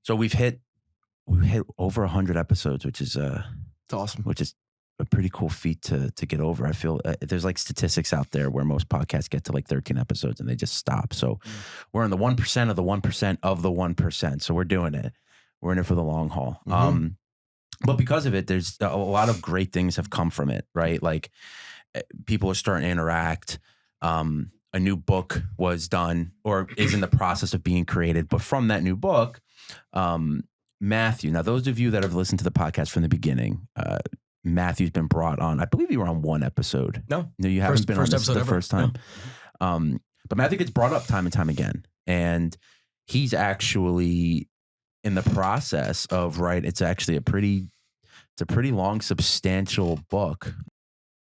So we hit over 100 episodes, which is It's awesome. Which is a pretty cool feat to get over. I feel there's like statistics out there where most podcasts get to like 13 episodes and they just stop. So we're in the 1% of the 1% of the 1%. So we're doing it. We're in it for the long haul. But because of it, there's a lot of great things have come from it, right? Like people are starting to interact. A new book was done or is in the process of being created. But from that new book, Matthew, now those of you that have listened to the podcast from the beginning, Matthew's been brought on. I believe you were on one episode. No, you haven't been on this the first time. No. But Matthew gets brought up time and time again. And he's actually in the process of it's actually a pretty long, substantial book.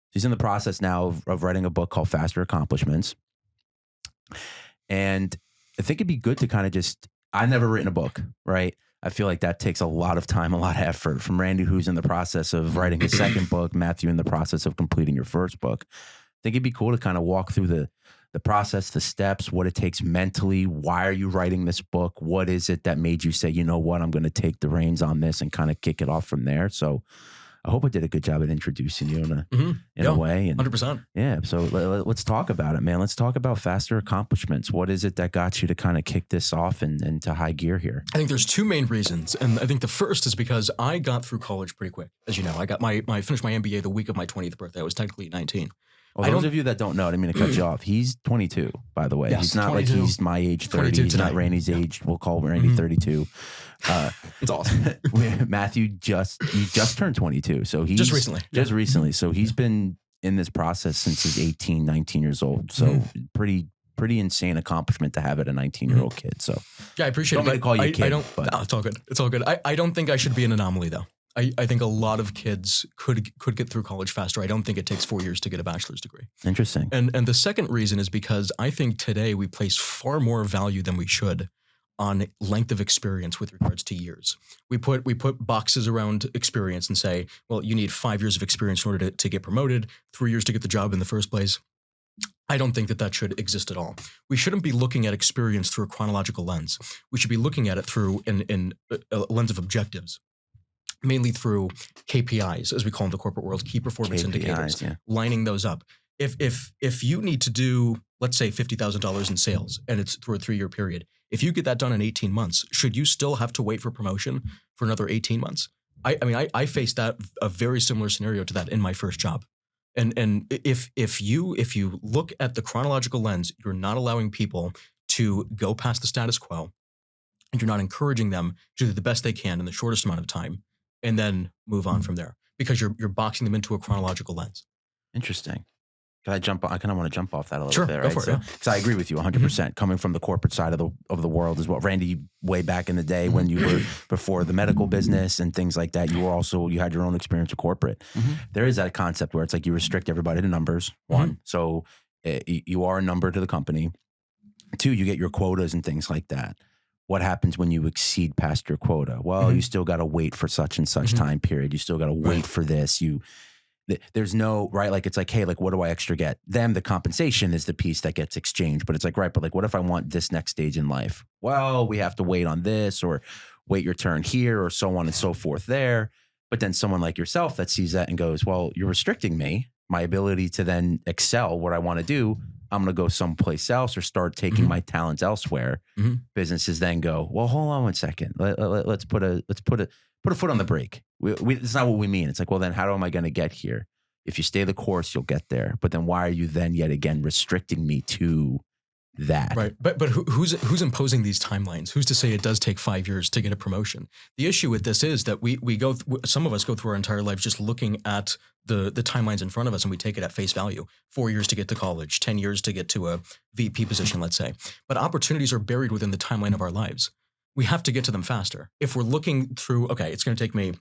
He's in the process now of writing a book called Faster Accomplishments. And I think it'd be good to kind of I've never written a book, right? I feel like that takes a lot of time, a lot of effort from Randy, who's in the process of writing his second book, Matthew in the process of completing your first book. I think it'd be cool to kind of walk through the process, the steps, what it takes mentally. Why are you writing this book? What is it that made you say, you know what, I'm going to take the reins on this and kind of kick it off from there? So I hope I did a good job at introducing you in a way. And 100%. Yeah. So let's talk about it, man. Let's talk about Faster Accomplishments. What is it that got you to kind of kick this off and to high gear here? I think there's two main reasons. And I think the first is because I got through college pretty quick. As you know, I finished my MBA the week of my 20th birthday. I was technically 19. Well, those of you that don't know, I didn't mean to cut you off. He's 22, by the way. Yes, he's not 22. like he's my age 30. He's not Randy's age. We'll call Randy 32. It's awesome. Matthew just turned 22. So he's just recently. So he's been in this process since he's 18, 19 years old. So pretty insane accomplishment to have at a 19-year-old kid. So yeah, I appreciate it. Don't call you a kid. No, it's all good. It's all good. I don't think I should be an anomaly though. I think a lot of kids could get through college faster. I don't think it takes 4 years to get a bachelor's degree. Interesting. And the second reason is because I think today we place far more value than we should on length of experience with regards to years. We put boxes around experience and say, well, you need 5 years of experience in order to get promoted, 3 years to get the job in the first place. I don't think that should exist at all. We shouldn't be looking at experience through a chronological lens. We should be looking at it through a lens of objectives. Mainly through KPIs, as we call them in the corporate world, key performance indicators, lining those up. If you need to do, let's say, $50,000 in sales, and it's through a 3-year period, if you get that done in 18 months, should you still have to wait for promotion for another 18 months? I faced a very similar scenario to that in my first job. And if you look at the chronological lens, you're not allowing people to go past the status quo, and you're not encouraging them to do the best they can in the shortest amount of time, and then move on from there because you're boxing them into a chronological lens. Interesting. Can I jump? I kind of want to jump off that a little sure, bit, go right? for it, So I agree with you 100%. Coming from the corporate side of the world is what Randy, way back in the day when you were before the medical business and things like that, you had your own experience with corporate. There is that concept where it's like you restrict everybody to numbers. One, so you are a number to the company. 2, you get your quotas and things like that. What happens when you exceed past your quota? Well, you still got to wait for such and such time period. You still got to wait for this. There's no, right? Like, it's like, hey, like, what do I extra get? The compensation is the piece that gets exchanged, but it's like, right, but like, what if I want this next stage in life? Well, we have to wait on this or wait your turn here or so on and so forth there. But then someone like yourself that sees that and goes, well, you're restricting me, my ability to then excel what I want to do. I'm going to go someplace else or start taking my talents elsewhere. Businesses then go, well, hold on 1 second. Let's put a foot on the brake. It's not what we mean. It's like, well, then how am I going to get here? If you stay the course, you'll get there. But then why are you then yet again restricting me to that? Right. But who's imposing these timelines? Who's to say it does take 5 years to get a promotion? The issue with this is that some of us go through our entire lives just looking at the timelines in front of us and we take it at face value. 4 years to get to college, 10 years to get to a VP position, let's say. But opportunities are buried within the timeline of our lives. We have to get to them faster. If we're looking through, okay, it's going to take me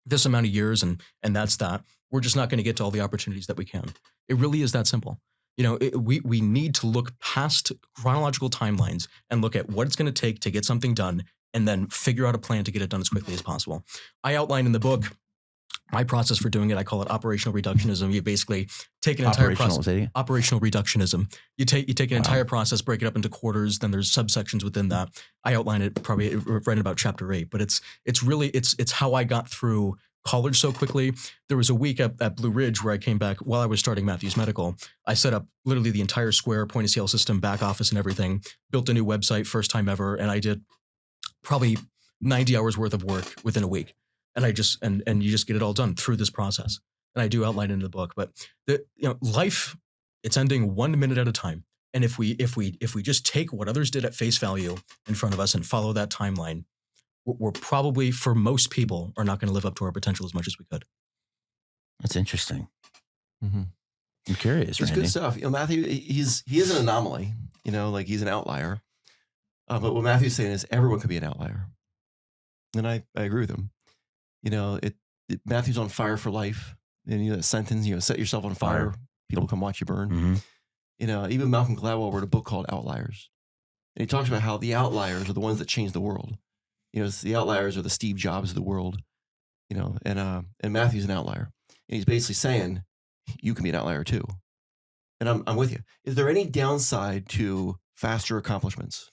this amount of years and that's that, we're just not going to get to all the opportunities that we can. It really is that simple. We need to look past chronological timelines and look at what it's going to take to get something done and then figure out a plan to get it done as quickly as possible. I outline in the book My process for doing it, I call it operational reductionism. You basically take an entire process. Operational reductionism. You take an entire process, break it up into quarters. Then there's subsections within that. I outline it probably right in about chapter 8. But it's really how I got through college so quickly. There was a week at Blue Ridge where I came back while I was starting Matthews Medical. I set up literally the entire Square point of sale system, back office, and everything. Built a new website, first time ever, and I did probably 90 hours worth of work within a week. And I just and you just get it all done through this process. And I do outline it in the book, but life, it's ending 1 minute at a time. And if we just take what others did at face value in front of us and follow that timeline, we're probably, for most people, are not going to live up to our potential as much as we could. That's interesting. Mm-hmm. I'm curious. It's Randy. good stuff. Matthew, he is an anomaly. Like he's an outlier. But what Matthew's saying is everyone could be an outlier, and I agree with him. Matthew's on fire for life. And that sentence, set yourself on fire. People come watch you burn. Mm-hmm. Even Malcolm Gladwell wrote a book called Outliers. And he talks about how the outliers are the ones that change the world. The outliers are the Steve Jobs of the world. And Matthew's an outlier. And he's basically saying, you can be an outlier too. And I'm with you. Is there any downside to faster accomplishments?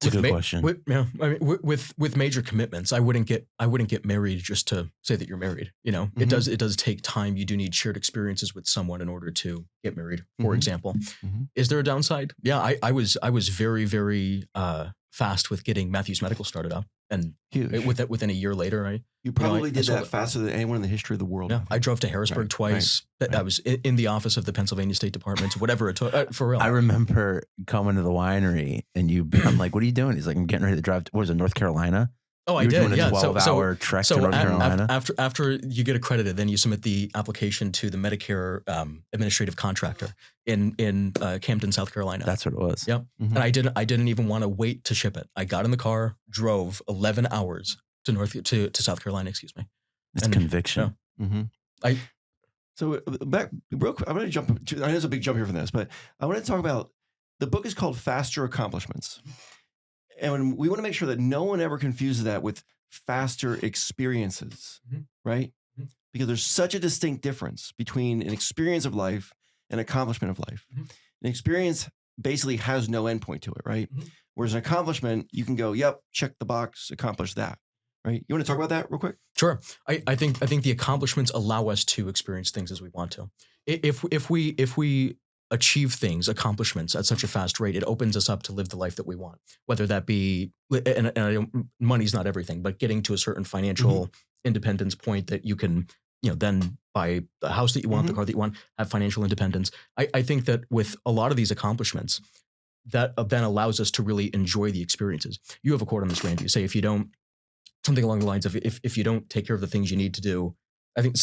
It's a good question. With major commitments, I wouldn't get married just to say that you're married. Mm-hmm. It does take time. You do need shared experiences with someone in order to get married. For example, is there a downside? Yeah, I was very, very fast with getting Matthews Medical started up, and within a year later, you probably did that faster than anyone in the history of the world. Yeah, I drove to Harrisburg twice. Right. I was in the office of the Pennsylvania State Department, whatever it took. For real, I remember coming to the winery, and I'm like, "What are you doing?" He's like, "I'm getting ready to drive. What was it, North Carolina?" Oh, I did. Doing a 12-hour trek to North Carolina. After you get accredited, then you submit the application to the Medicare administrative contractor in Camden, South Carolina. That's what it was. Yep. Mm-hmm. And I didn't even want to wait to ship it. I got in the car, drove 11 hours to South Carolina. Excuse me. It's conviction. So back real quick, I'm going to jump. I know there's a big jump here from this, but I want to talk about the book is called Faster Accomplishments. And we want to make sure that no one ever confuses that with faster experiences, right? Mm-hmm. Because there's such a distinct difference between an experience of life and accomplishment of life. Mm-hmm. An experience basically has no endpoint to it, right? Mm-hmm. Whereas an accomplishment, you can go, yep, check the box, accomplish that, right? You want to talk about that real quick? Sure. I think the accomplishments allow us to experience things as we want to. If we achieve things, accomplishments at such a fast rate, it opens us up to live the life that we want. Whether that be, and money's not everything, but getting to a certain financial independence point that you can, then buy the house that you want, the car that you want, have financial independence. I think that with a lot of these accomplishments, that then allows us to really enjoy the experiences. You have a quote on this, Randy. You say, something along the lines of, if you don't take care of the things you need to do, I think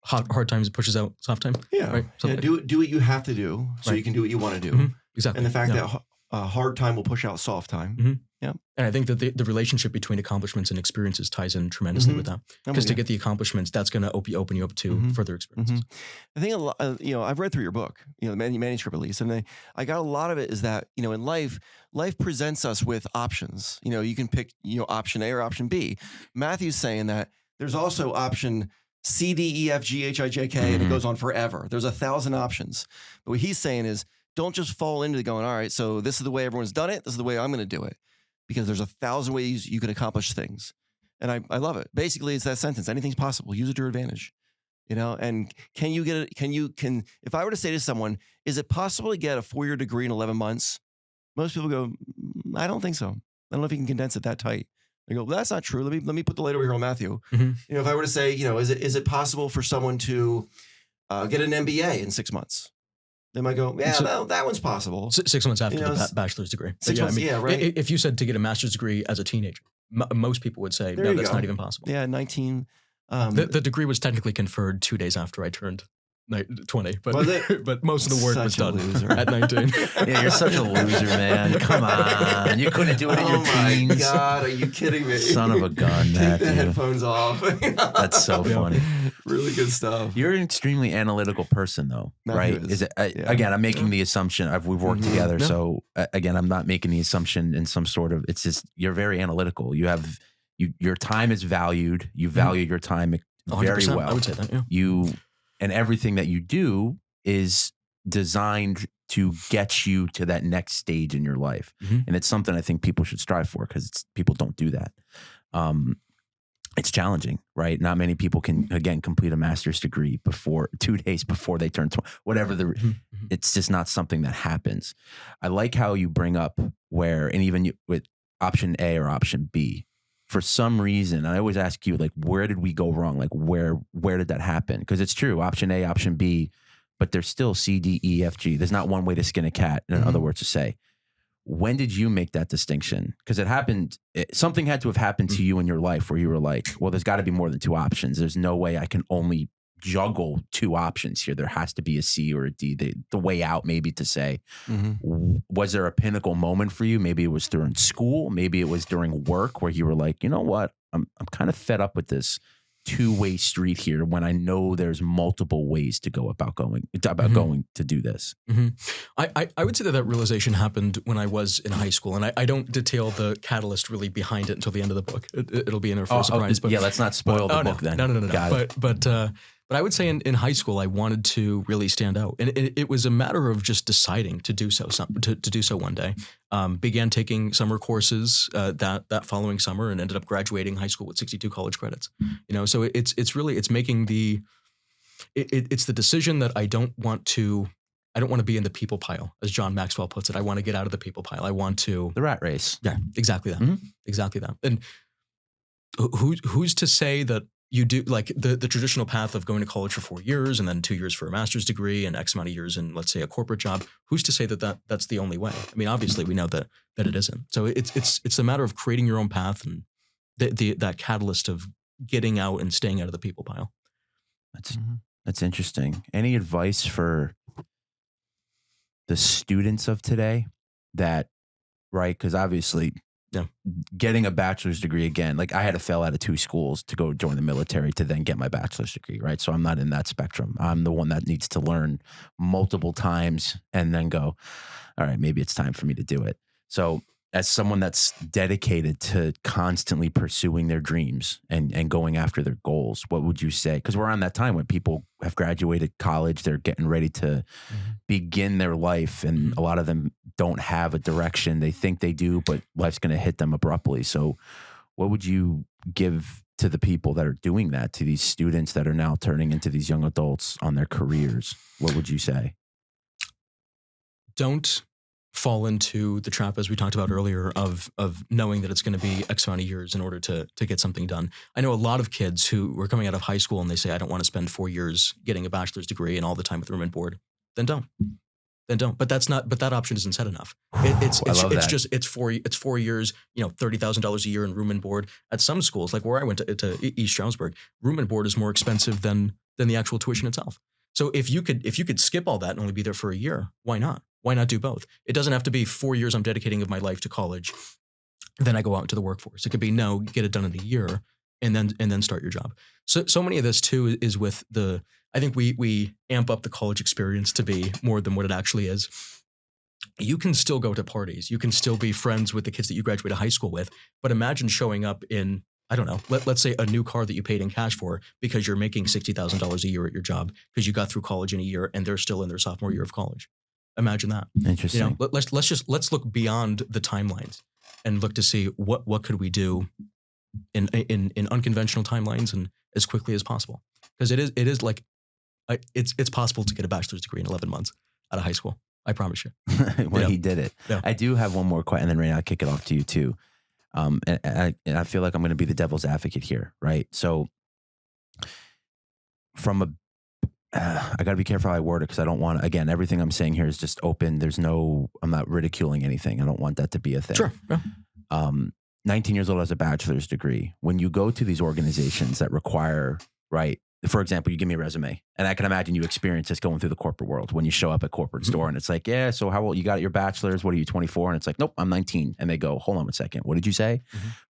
hard times pushes out soft time. Yeah. Right? Do what you have to do so you can do what you want to do. Mm-hmm. Exactly. And the fact that hard time will push out soft time. Mm-hmm. Yeah. And I think that the relationship between accomplishments and experiences ties in tremendously with that. Because to get the accomplishments, that's going to open you up to further experiences. I think a lot, I've read through your book, the manuscript at least, and I got a lot of it is that, in life presents us with options. You can pick, option A or option B. Matthew's saying that there's also option C, D, E, F, G, H, I, J, K, and it goes on forever. There's 1,000 options. But what he's saying is, don't just fall into going, all right, so this is the way everyone's done it. This is the way I'm going to do it. Because there's 1,000 ways you can accomplish things. And I love it. Basically, it's that sentence. Anything's possible. Use it to your advantage. And can you get it? If I were to say to someone, is it possible to get a 4-year degree in 11 months? Most people go, I don't think so. I don't know if you can condense it that tight. They go, well, that's not true. Let me put the light over here on Matthew. Mm-hmm. If I were to say, is it possible for someone to get an MBA in 6 months? They might go, yeah, that one's possible. 6 months after the bachelor's degree. 6 months, right. If you said to get a master's degree as a teenager, most people would say, no, that's not even possible. Yeah, 19. The degree was technically conferred 2 days after I turned 20, but most of the work was done at 19. Yeah, you're such a loser, man. Come on. You couldn't do it in your teens. Oh my God, are you kidding me? Son of a gun, Matthew. Take the headphones off. That's so funny. Really good stuff. You're an extremely analytical person, though, right? Is it? Again, I'm making the assumption. We've worked together, so again, I'm not making the assumption in some sort of. It's just you're very analytical. Your time is valued. You value your time very 100%. well. I would say that. Yeah. And everything that you do is designed to get you to that next stage in your life. Mhm. And it's something I think people should strive for, because people don't do that. It's challenging, right? Not many people can, again, complete a master's degree 2 days before they turn 20, whatever it's just not something that happens. I like how you bring up and even with option A or option B, for some reason, I always ask you, like, where did we go wrong? Like, where did that happen? Because it's true, option A, option B, but there's still C, D, E, F, G. There's not one way to skin a cat, in other words to say. When did you make that distinction? Because it happened, something had to have happened to you in your life where you were like, well, there's got to be more than 2 options. There's no way I can only juggle 2 options here. There has to be a C or a D, the way out, maybe, to say. Was there a pinnacle moment for you? Maybe it was during school. Maybe it was during work, where you were like, you know what? I'm kind of fed up with this 2-way street here, when I know there's multiple ways to go about going to do this. I would say that realization happened when I was in high school, and I don't detail the catalyst really behind it until the end of the book. It'll be in there for a surprise. But yeah, let's not spoil the book then. No. Got it. But I would say in high school I wanted to really stand out, and it was a matter of just deciding to do so. To do so one day. Began taking summer courses that following summer, and ended up graduating high school with 62 college credits. So it's really making it's the decision that I don't want to be in the people pile, as John Maxwell puts it. I want to get out of the people pile. I want to the rat race. Yeah, exactly that. Exactly that. And who's to say that you do, like, the traditional path of going to college for 4 years and then 2 years for a master's degree and X amount of years in, let's say, a corporate job? Who's to say that's the only way? I mean, obviously we know that it isn't. So it's a matter of creating your own path, and that catalyst of getting out and staying out of the people pile. That's interesting. Any advice for the students of today right? Because obviously, getting a bachelor's degree, again, like, I had to fail out of 2 schools to go join the military to then get my bachelor's degree, right? So I'm not in that spectrum. I'm the one that needs to learn multiple times and then go, all right, maybe it's time for me to do it. So as someone that's dedicated to constantly pursuing their dreams and going after their goals, what would you say? Because we're on that time when people have graduated college, they're getting ready to begin their life, and a lot of them don't have a direction. They think they do, but life's going to hit them abruptly. So what would you give to the people that are doing that, to these students that are now turning into these young adults on their careers? What would you say? Don't fall into the trap, as we talked about earlier, of knowing that it's going to be X amount of years in order to get something done. I know a lot of kids who were coming out of high school and they say, I don't want to spend 4 years getting a bachelor's degree and all the time with room and board. Then don't. But that option isn't set enough. It's 4 years, $30,000 a year in room and board. At some schools, like where I went to East Stroudsburg, room and board is more expensive than the actual tuition itself. So if you could skip all that and only be there for a year, why not? Why not do both? It doesn't have to be 4 years I'm dedicating of my life to college, then I go out into the workforce. It could be, no, get it done in a year and then start your job. So many of this too is with I think we amp up the college experience to be more than what it actually is. You can still go to parties. You can still be friends with the kids that you graduated high school with. But imagine showing up in, I don't know, let's say a new car that you paid in cash for because you're making $60,000 a year at your job because you got through college in a year and they're still in their sophomore year of college. Imagine that. Interesting. Let's look beyond the timelines and look to see what could we do in unconventional timelines and as quickly as possible. Because it is like it's possible to get a bachelor's degree in 11 months out of high school. I promise you. He did it. Yeah. I do have one more question, and then Randy, I'll kick it off to you too. And I feel like I'm going to be the devil's advocate here, right? So I got to be careful how I word it, because I don't want to, again, everything I'm saying here is just open. I'm not ridiculing anything. I don't want that to be a thing. Sure. Yeah. 19 years old has a bachelor's degree. When you go to these organizations that require, right, for example, you give me a resume, and I can imagine you experience this going through the corporate world when you show up at corporate store and it's like, yeah, so how old you got your bachelor's? What are you, 24? And it's like, nope, I'm 19. And they go, hold on a second. What did you say?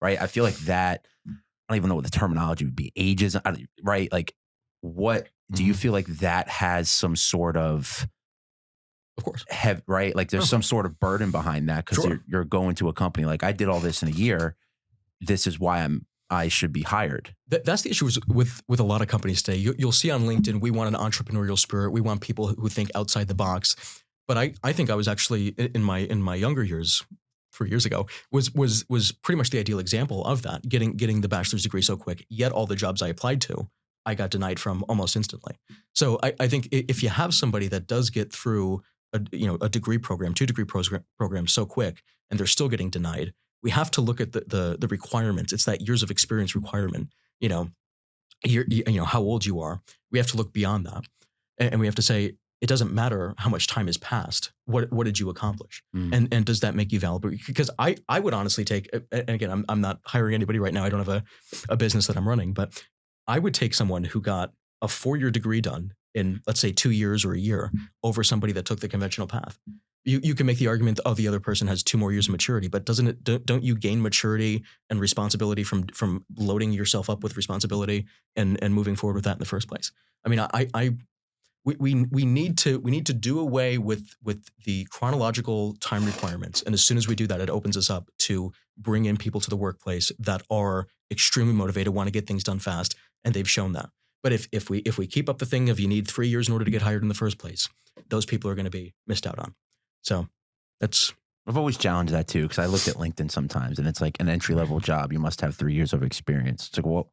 Right. I feel like that, I don't even know what the terminology would be. Ages, right? Like, what do you feel like that has some sort of course, right? Like there's some sort of burden behind that, because you're going to a company like, I did all this in a year. This is why I should be hired. That's the issue with a lot of companies today. You'll see on LinkedIn, we want an entrepreneurial spirit. We want people who think outside the box. But I think I was actually in my younger years, 3 years ago, was pretty much the ideal example of that. Getting the bachelor's degree so quick. Yet all the jobs I applied to, I got denied from almost instantly. So I think if you have somebody that does get through a degree program, 2-degree program so quick, and they're still getting denied, we have to look at the requirements. It's that years of experience requirement. How old you are. We have to look beyond that, and we have to say it doesn't matter how much time has passed. What did you accomplish, and does that make you valuable? Because I would honestly take, and again, I'm not hiring anybody right now. I don't have a business that I'm running, but I would take someone who got a 4-year degree done in, let's say, 2 years or a year over somebody that took the conventional path. You can make the argument that, the other person has 2 more years of maturity, but don't you gain maturity and responsibility from loading yourself up with responsibility and moving forward with that in the first place? I mean, we need to do away with the chronological time requirements, and as soon as we do that, it opens us up to bring in people to the workplace that are extremely motivated, want to get things done fast, and they've shown that. But if we keep up the thing of you need 3 years in order to get hired in the first place, those people are going to be missed out on. So I've always challenged that too, because I look at LinkedIn sometimes and it's like an entry-level job. You must have 3 years of experience. It's like, well,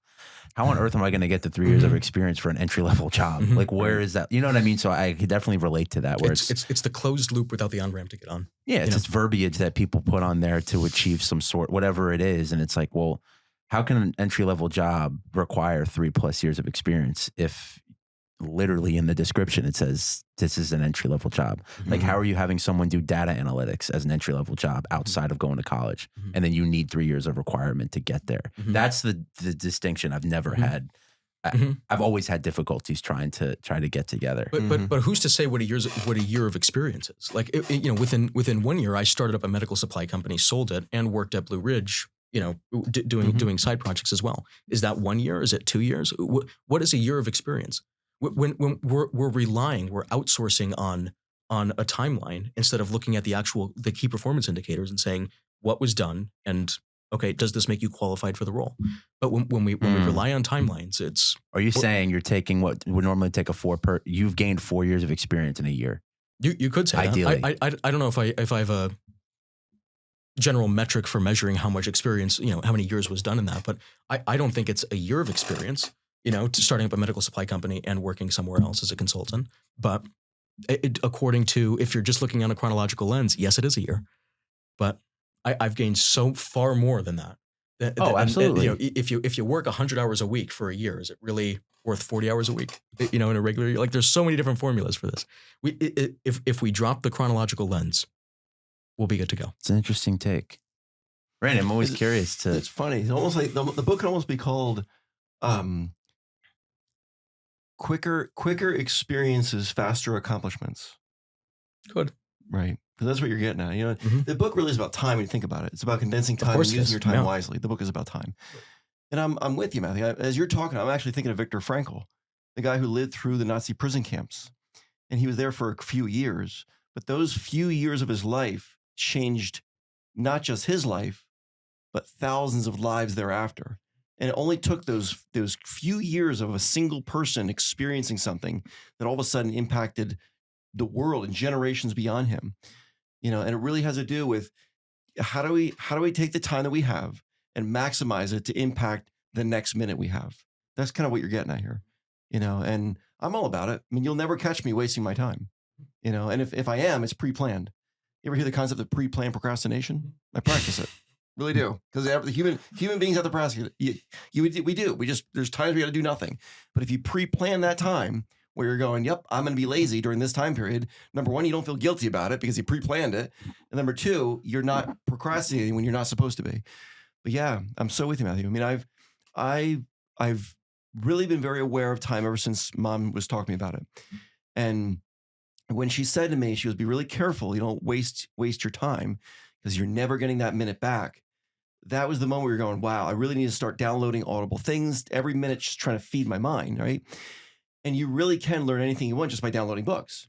how on earth am I going to get the 3 years of experience for an entry-level job? Like, where is that? You know what I mean? So I could definitely relate to that. Where it's the closed loop without the on-ramp to get on. Yeah, it's just verbiage that people put on there to achieve some sort, whatever it is. And it's like, well, how can an entry-level job require 3+ years of experience if literally in the description it says this is an entry-level job? Like, how are you having someone do data analytics as an entry-level job outside of going to college, and then you need 3 years of requirement to get there? That's the distinction I've never had. I've always had difficulties trying to get together. But who's to say what a year of experience is? Like, within 1 year, I started up a medical supply company, sold it, and worked at Blue Ridge. Doing side projects as well. Is that 1 year? Is it 2 years? What is a year of experience? When we're outsourcing on a timeline instead of looking at the key performance indicators and saying what was done and, okay, does this make you qualified for the role? But when we rely on timelines, Are you saying you're taking what would normally take you've gained 4 years of experience in a year? You could say ideally. That. I don't know if I have a general metric for measuring how much experience, how many years was done in that, but I don't think it's a year of experience, to starting up a medical supply company and working somewhere else as a consultant. But according to, if you're just looking on a chronological lens, yes, it is a year, but I've gained so far more than that. Absolutely. And, if you work 100 hours a week for a year, is it really worth 40 hours a week, in a regular year? Like, there's so many different formulas for this. If we drop the chronological lens, we'll be good to go. It's an interesting take. Randy, I'm always curious to... It's funny. It's almost like the book can almost be called Quicker Experiences, Faster Accomplishments. Good. Right. Because that's what you're getting at. The book really is about time when you think about it. It's about condensing time and using your time wisely. The book is about time. And I'm with you, Matthew. As you're talking, I'm actually thinking of Viktor Frankl, the guy who lived through the Nazi prison camps. And he was there for a few years. But those few years of his life changed not just his life, but thousands of lives thereafter. And it only took those few years of a single person experiencing something that all of a sudden impacted the world and generations beyond him. And it really has to do with how do we take the time that we have and maximize it to impact the next minute we have. That's kind of what you're getting at here. And I'm all about it. I mean, you'll never catch me wasting my time. And if I am, it's pre-planned. You ever hear the concept of pre-planned procrastination? I practice it. Really do. Because the human beings have to procrastinate. We do. There's times we got to do nothing. But if you pre-plan that time where you're going, yep, I'm going to be lazy during this time period. Number one, you don't feel guilty about it because you pre-planned it. And number two, you're not procrastinating when you're not supposed to be. But yeah, I'm so with you, Matthew. I mean, I've really been very aware of time ever since Mom was talking to me about it. And when she said to me, she was, be really careful. You don't waste your time because you're never getting that minute back. That was the moment we were going, wow, I really need to start downloading Audible things every minute, just trying to feed my mind, right? And you really can learn anything you want just by downloading books.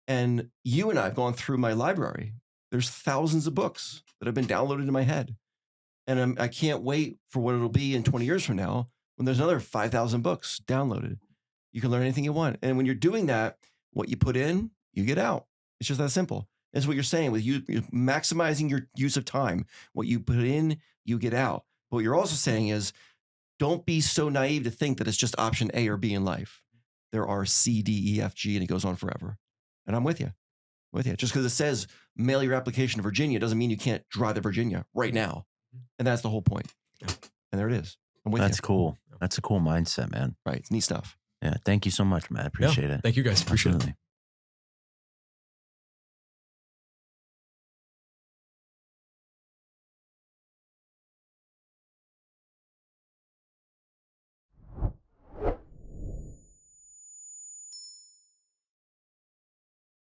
And you and I have gone through my library. There's thousands of books that have been downloaded in my head. And I can't wait for what it'll be in 20 years from now when there's another 5,000 books downloaded. You can learn anything you want. And when you're doing that, what you put in, you get out. It's just that simple. That's what you're saying with you maximizing your use of time. What you put in, you get out. But what you're also saying is don't be so naive to think that it's just option A or B in life. There are C, D, E, F, G, and it goes on forever. And I'm with you. Just because it says mail your application to Virginia doesn't mean you can't drive to Virginia right now. And that's the whole point. Yeah. And there it is. I'm with That's you. cool. That's a cool mindset, man. Right. It's neat stuff. Yeah. Thank you so much, Matt. Appreciate it. Thank you guys. Appreciate it. Absolutely.